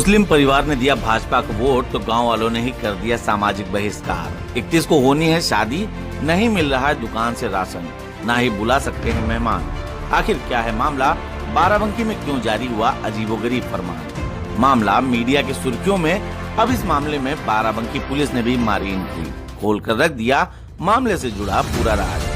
मुस्लिम परिवार ने दिया भाजपा को वोट तो गांव वालों ने ही कर दिया सामाजिक बहिष्कार। 31 को होनी है शादी, नहीं मिल रहा है दुकान से राशन, ना ही बुला सकते हैं मेहमान। आखिर क्या है मामला? बाराबंकी में क्यों जारी हुआ अजीबोगरीब फरमान? मामला मीडिया की सुर्खियों में। अब इस मामले में बाराबंकी पुलिस ने भी मारी एंट्री, खोल कर रख दिया मामले से जुड़ा पूरा राज।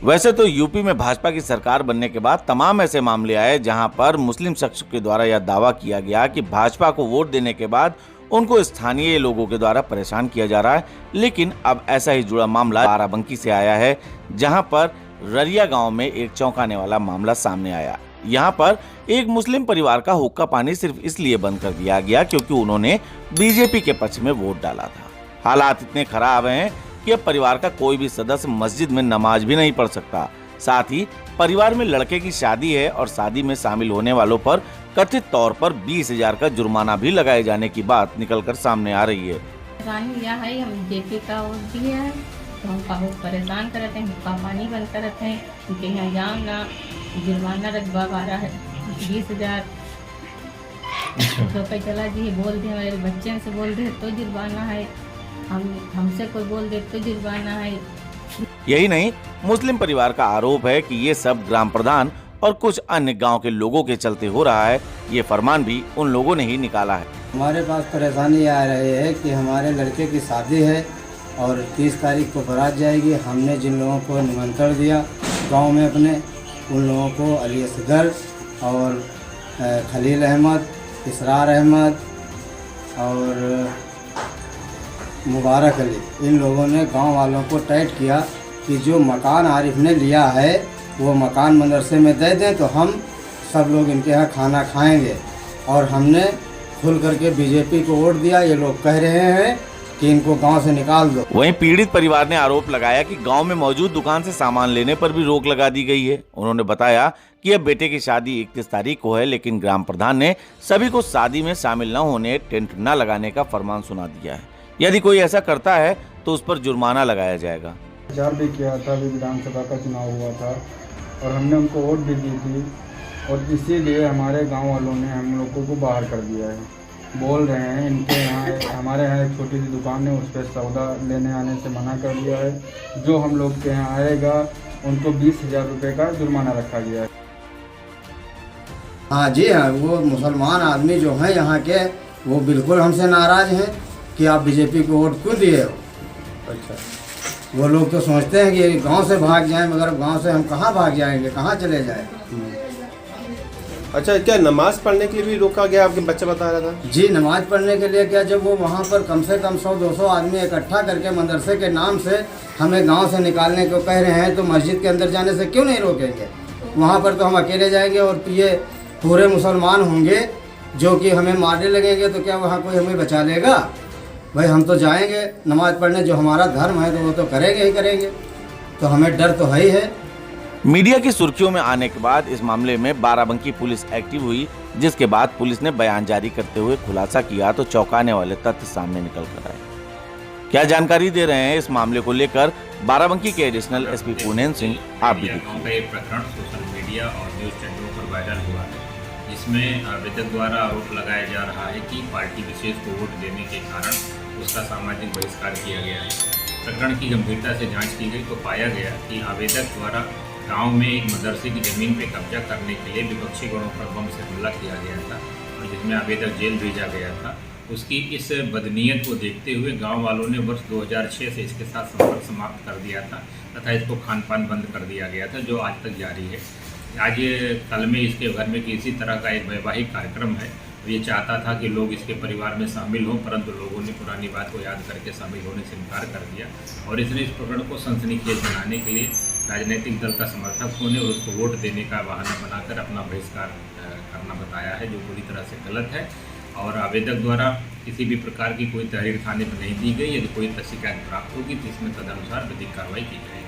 वैसे तो यूपी में भाजपा की सरकार बनने के बाद तमाम ऐसे मामले आए जहां पर मुस्लिम शख्स के द्वारा यह दावा किया गया कि भाजपा को वोट देने के बाद उनको स्थानीय लोगों के द्वारा परेशान किया जा रहा है। लेकिन अब ऐसा ही जुड़ा मामला बाराबंकी से आया है, जहां पर ररिया गांव में एक चौंकाने वाला मामला सामने आया। यहां पर एक मुस्लिम परिवार का हुक्का पानी सिर्फ इसलिए बंद कर दिया गया क्योंकि उन्होंने बीजेपी के पक्ष में वोट डाला था। हालात इतने खराब हैं कि अब परिवार का कोई भी सदस्य मस्जिद में नमाज भी नहीं पढ़ सकता। साथ ही परिवार में लड़के की शादी है और शादी में शामिल होने वालों पर कथित तौर पर 20,000 का जुर्माना भी लगाए जाने की बात निकलकर सामने आ रही है। यह है हम जेपी का वोट दिया है तो हम बहुत परेशान करते हैं, हुक्का पानी बंद करते हैं, क्योंकि यहाँ जाम ना जुर्माना रखवा 20,000 तो कई चला जी बोल दे हमारे बच्चे से बोल दे तो जुर्माना है, हमसे कोई बोल दे तो जुर्माना है। यही नहीं, मुस्लिम परिवार का आरोप है कि ये सब ग्राम प्रधान और कुछ अन्य गांव के लोगों के चलते हो रहा है। ये फरमान भी उन लोगों ने ही निकाला है। हमारे पास परेशानी आ रही है कि हमारे लड़के की शादी है और 30 तारीख को बारात जाएगी। हमने जिन लोगों को निमंत्रण दिया गांव में अपने, उन लोगों को अली असगर और खलील अहमद, इसरार अहमद और मुबारक अली, इन लोगों ने गांव वालों को टाइट किया कि जो मकान आरिफ ने लिया है वो मकान मदरसे में दे दें तो हम सब लोग इनके यहाँ खाना खाएंगे। और हमने खुल करके बीजेपी को वोट दिया। ये लोग कह रहे हैं कि इनको गांव से निकाल दो। वहीं पीड़ित परिवार ने आरोप लगाया कि गांव में मौजूद दुकान से सामान लेने पर भी रोक लगा दी गई है। उन्होंने बताया कि अब बेटे की शादी 31 तारीख को है, लेकिन ग्राम प्रधान ने सभी को शादी में शामिल न होने, टेंट न लगाने का फरमान सुना दिया है। यदि कोई ऐसा करता है तो उस पर जुर्माना लगाया जाएगा। प्रचार भी किया था, अभी विधानसभा का चुनाव हुआ था और हमने उनको वोट भी दी थी और इसीलिए हमारे गांव वालों ने हम लोगों को बाहर कर दिया है। बोल रहे हैं इनके यहाँ, हमारे यहाँ एक छोटी सी दुकान है, उस पर सौदा लेने आने से मना कर दिया है। जो हम लोग के यहाँ आएगा उनको 20,000 रुपये का जुर्माना रखा गया है। हाँ जी हाँ, वो मुसलमान आदमी जो हैं यहाँ के वो बिल्कुल हमसे नाराज़ हैं कि आप बीजेपी को वोट क्यों दिए हो। अच्छा, वो लोग तो सोचते हैं कि गांव से भाग जाएं, मगर गांव से हम कहाँ भाग जाएंगे, कहाँ चले जाएं। अच्छा, क्या नमाज पढ़ने के लिए भी रोका गया? आपके बच्चा बता रहा था। जी, नमाज पढ़ने के लिए क्या, जब वो वहाँ पर कम से कम 100-200 आदमी इकट्ठा करके मदरसे के नाम से हमें गाँव से निकालने को कह रहे हैं तो मस्जिद के अंदर जाने से क्यों नहीं रोकेंगे? वहाँ पर तो हम अकेले जाएंगे और ये पूरे मुसलमान होंगे जो कि हमें मारने लगेंगे, तो क्या वहाँ कोई हमें बचा लेगा? भाई हम तो जाएंगे नमाज पढ़ने, जो हमारा धर्म है तो वो तो करेंगे ही करेंगे, तो हमें डर तो है ही है। मीडिया की सुर्खियों में आने के बाद इस मामले में बाराबंकी पुलिस एक्टिव हुई, जिसके बाद पुलिस ने बयान जारी करते हुए खुलासा किया तो चौंकाने वाले तथ्य सामने निकल कर आए। क्या जानकारी दे रहे हैं इस मामले को लेकर बाराबंकी के एडिशनल एसपी पूर्णेंद्र सिंह, आप भी देखिए। एक प्रकरण सोशल मीडिया और न्यूज चैनलों पर वायरल हुआ है, जिसमें आवेदक द्वारा आरोप लगाया जा रहा है कि पार्टी विशेष को वोट देने के कारण उसका सामाजिक बहिष्कार किया गया है। प्रकरण की गंभीरता से जांच की गई तो पाया गया कि आवेदक द्वारा गांव में एक मदरसे की जमीन पर कब्जा करने के लिए विपक्षी गणों पर बम से हमला किया गया था और जिसमें आवेदक जेल भेजा गया था। उसकी इस बदनीयत को देखते हुए गांव वालों ने वर्ष 2006 से इसके साथ संपर्क समाप्त कर दिया था तथा इसको खान पान बंद कर दिया गया था, जो आज तक जारी है। आज कल में इसके घर में किसी तरह का एक वैवाहिक कार्यक्रम है। ये चाहता था कि लोग इसके परिवार में शामिल हों, परंतु लोगों ने पुरानी बात को याद करके शामिल होने से इनकार कर दिया और इसने इस प्रकरण को सनसनीखेज बनाने के लिए राजनीतिक दल का समर्थक होने और उसको वोट देने का बहाना बनाकर अपना बहिष्कार करना बताया है, जो पूरी तरह से गलत है। और आवेदक द्वारा किसी भी प्रकार की कोई तहरीर थाने पर नहीं दी गई। यदि कोई शिकायत प्राप्त होगी तो इसमें तदनुसार विधिक कार्रवाई की जाएगी।